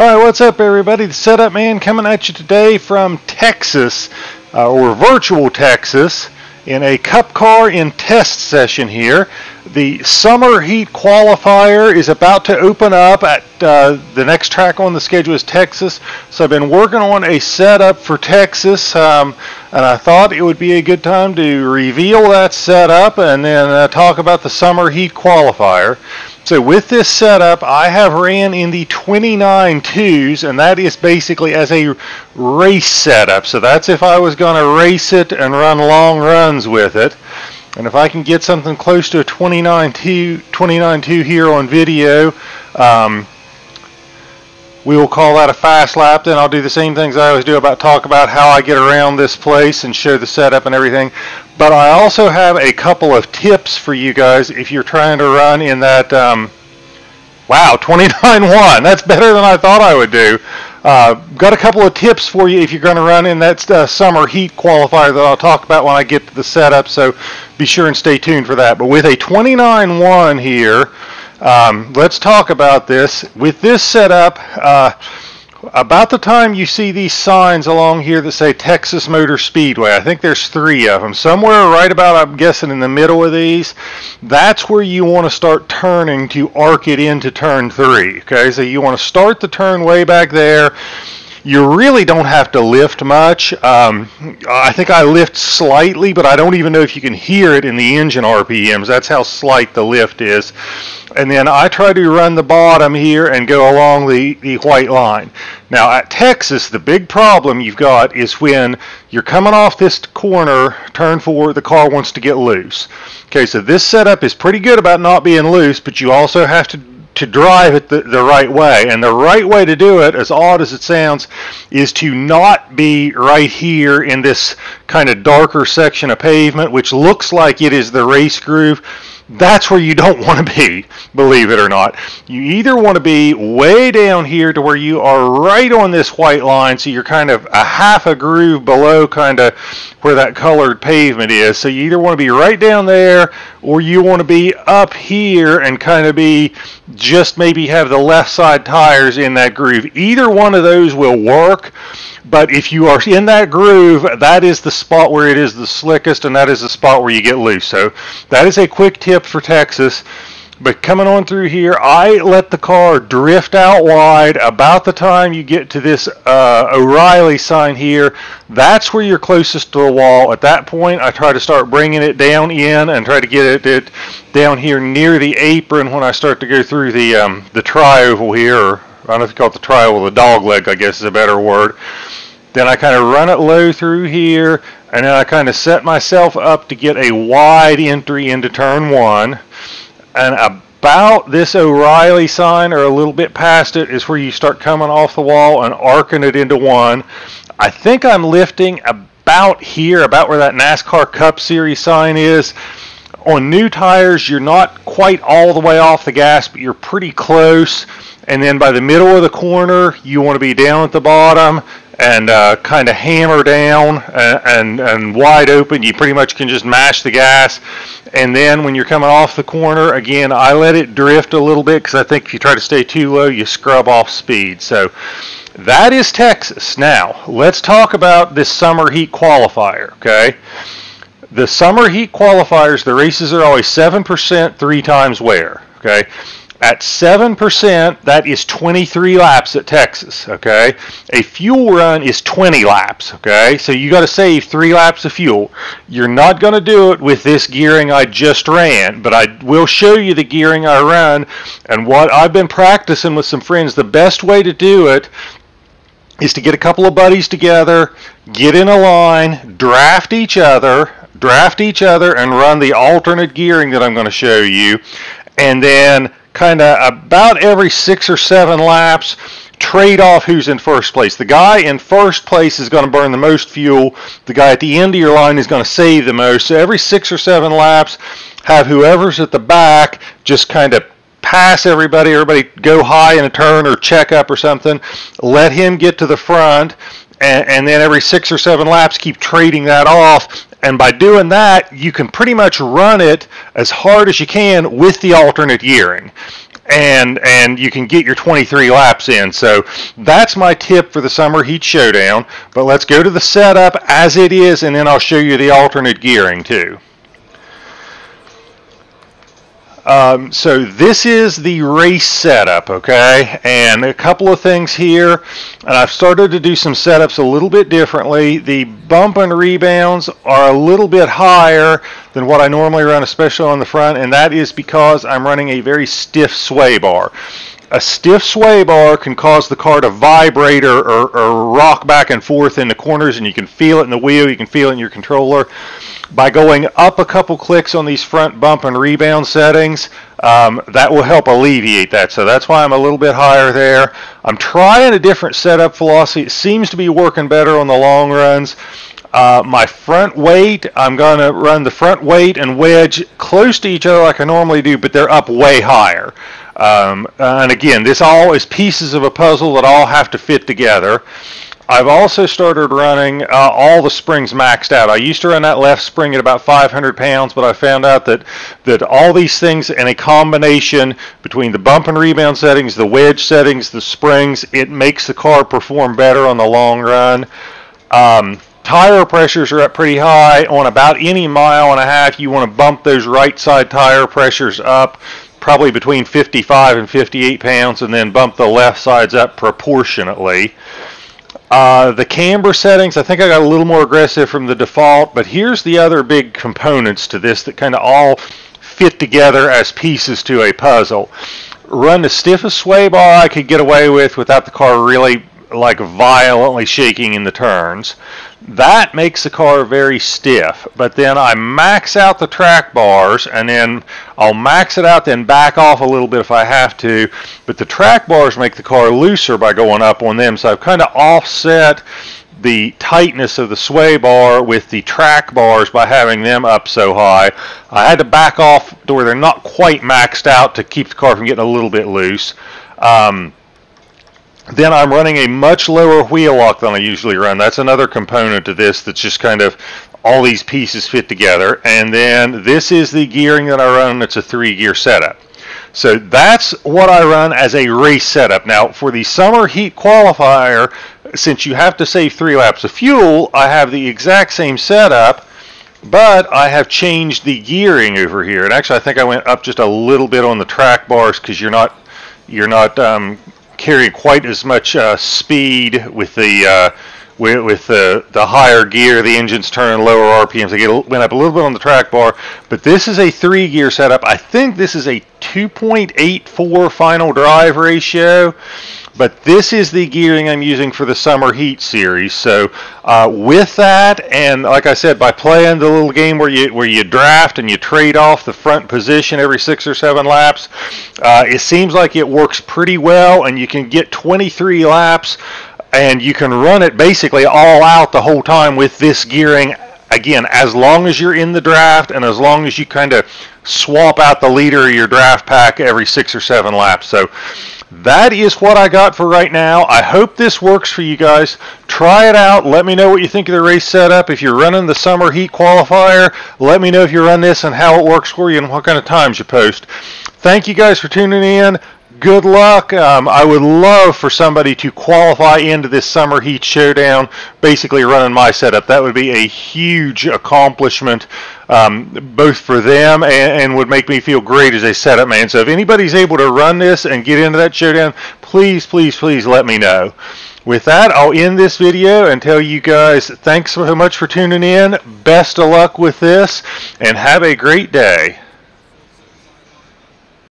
Alright, what's up everybody? The Setup Man coming at you today from Texas, or virtual Texas, in a Cup car in test session here. The Summer Heat Qualifier is about to open up at the next track on the schedule is Texas. So I've been working on a setup for Texas, and I thought it would be a good time to reveal that setup and then talk about the Summer Heat Qualifier. So with this setup, I have ran in the 29.2s, and that is basically as a race setup. So that's if I was going to race it and run long runs with it. And if I can get something close to a 29.2 here on video, we will call that a fast lap. Then I'll do the same things I always do talk about how I get around this place and show the setup and everything. But I also have a couple of tips for you guys if you're trying to run in that, wow, 29.1. That's better than I thought I would do. Got a couple of tips for you if you're going to run in that Summer Heat Qualifier that I'll talk about when I get to the setup, so be sure and stay tuned for that. But with a 29.1 here, let's talk about this. With this setup, about the time you see these signs along here that say Texas Motor Speedway, I think there's 3 of them, somewhere right about, I'm guessing, in the middle of these, that's where you want to start turning to arc it into turn 3. Okay, so you want to start the turn way back there. You really don't have to lift much. I think I lift slightly, but I don't even know if you can hear it in the engine RPMs. That's how slight the lift is. And then I try to run the bottom here and go along the white line. Now at Texas, the big problem you've got is when you're coming off this corner, turn 4, the car wants to get loose. Okay, so this setup is pretty good about not being loose, but you also have to drive it the right way. And the right way to do it, as odd as it sounds, is to not be right here in this kind of darker section of pavement, which looks like it is the race groove. That's where you don't want to be, believe it or not. You either want to be way down here to where you are right on this white line, so you're kind of a half a groove below kind of where that colored pavement is. So you either want to be right down there, or you want to be up here and kind of be just maybe have the left side tires in that groove. Either one of those will work. But if you are in that groove, that is the spot where it is the slickest, and that is the spot where you get loose. So that is a quick tip for Texas. But coming on through here, I let the car drift out wide. About the time you get to this O'Reilly sign here, that's where you're closest to the wall. At that point, I try to start bringing it down in and try to get it down here near the apron when I start to go through the tri-oval here, or I don't know if you call it the tri-oval, the dog leg, I guess is a better word. Then I kind of run it low through here, and then I kind of set myself up to get a wide entry into turn 1. And about this O'Reilly sign, or a little bit past it, is where you start coming off the wall and arcing it into 1. I think I'm lifting about here, about where that NASCAR Cup Series sign is. On new tires, you're not quite all the way off the gas, but you're pretty close. And then by the middle of the corner, you want to be down at the bottom and kind of hammer down and wide open. You pretty much can just mash the gas. And then when you're coming off the corner, again, I let it drift a little bit, because I think if you try to stay too low, you scrub off speed. So that is Texas. Now, let's talk about this Summer Heat Qualifier, okay? The Summer Heat Qualifiers, the races are always 7% 3 times wear, okay? At 7%, that is 23 laps at Texas, okay? A fuel run is 20 laps, okay? So you got to save 3 laps of fuel. You're not going to do it with this gearing I just ran, but I will show you the gearing I run, and what I've been practicing with some friends. The best way to do it is to get a couple of buddies together, get in a line, draft each other, and run the alternate gearing that I'm going to show you, and then kind of about every 6 or 7 laps, trade off who's in first place. The guy in first place is going to burn the most fuel. The guy at the end of your line is going to save the most. So every 6 or 7 laps, have whoever's at the back just kind of pass everybody go high in a turn or check up or something. Let him get to the front, and then every 6 or 7 laps, keep trading that off. And by doing that, you can pretty much run it as hard as you can with the alternate gearing. and you can get your 23 laps in. So that's my tip for the Summer Heat Showdown. But let's go to the setup as it is, and then I'll show you the alternate gearing too. So this is the race setup, okay, and a couple of things here, and I've started to do some setups a little bit differently. The bump and rebounds are a little bit higher than what I normally run, especially on the front, and that is because I'm running a very stiff sway bar. A stiff sway bar can cause the car to vibrate or rock back and forth in the corners, and you can feel it in the wheel, you can feel it in your controller. By going up a couple clicks on these front bump and rebound settings, that will help alleviate that. So that's why I'm a little bit higher there. I'm trying a different setup philosophy. It seems to be working better on the long runs. My front weight, I'm going to run the front weight and wedge close to each other like I normally do, but they're up way higher. And again, this all is pieces of a puzzle that all have to fit together. I've also started running all the springs maxed out. I used to run that left spring at about 500 pounds, but I found out that all these things in a combination between the bump and rebound settings, the wedge settings, the springs, it makes the car perform better on the long run. Tire pressures are up pretty high. On about any mile and a half, you want to bump those right side tire pressures up, probably between 55 and 58 pounds, and then bump the left sides up proportionately. The camber settings, I think I got a little more aggressive from the default, but here's the other big components to this that kind of all fit together as pieces to a puzzle. Run the stiffest sway bar I could get away with without the car really like violently shaking in the turns. That makes the car very stiff, but then I max out the track bars, and then I'll max it out, then back off a little bit if I have to, but the track bars make the car looser by going up on them, so I've kind of offset the tightness of the sway bar with the track bars by having them up so high. I had to back off to where they're not quite maxed out to keep the car from getting a little bit loose. Then I'm running a much lower wheel lock than I usually run. That's another component to this that's just kind of all these pieces fit together. And then this is the gearing that I run. It's a 3-gear setup. So that's what I run as a race setup. Now for the Summer Heat Qualifier, since you have to save 3 laps of fuel, I have the exact same setup, but I have changed the gearing over here. And actually I think I went up just a little bit on the track bars because you're not carry quite as much speed with the higher gear. The engine's turning lower RPMs. I went up a little bit on the track bar, but this is a 3-gear setup. I think this is a 2.84 final drive ratio, but this is the gearing I'm using for the Summer Heat series. So with that, and like I said, by playing the little game where you draft and you trade off the front position every 6 or 7 laps, it seems like it works pretty well, and you can get 23 laps, and you can run it basically all out the whole time with this gearing. Again, as long as you're in the draft and as long as you kind of swap out the leader of your draft pack every 6 or 7 laps. So that is what I got for right now. I hope this works for you guys. Try it out. Let me know what you think of the race setup. If you're running the Summer Heat Qualifier, let me know if you run this and how it works for you and what kind of times you post. Thank you guys for tuning in. Good luck. I would love for somebody to qualify into this Summer Heat Showdown, basically running my setup. That would be a huge accomplishment, both for them and would make me feel great as a setup man. So if anybody's able to run this and get into that showdown, please, please, please let me know. With that, I'll end this video and tell you guys thanks so much for tuning in. Best of luck with this, and have a great day.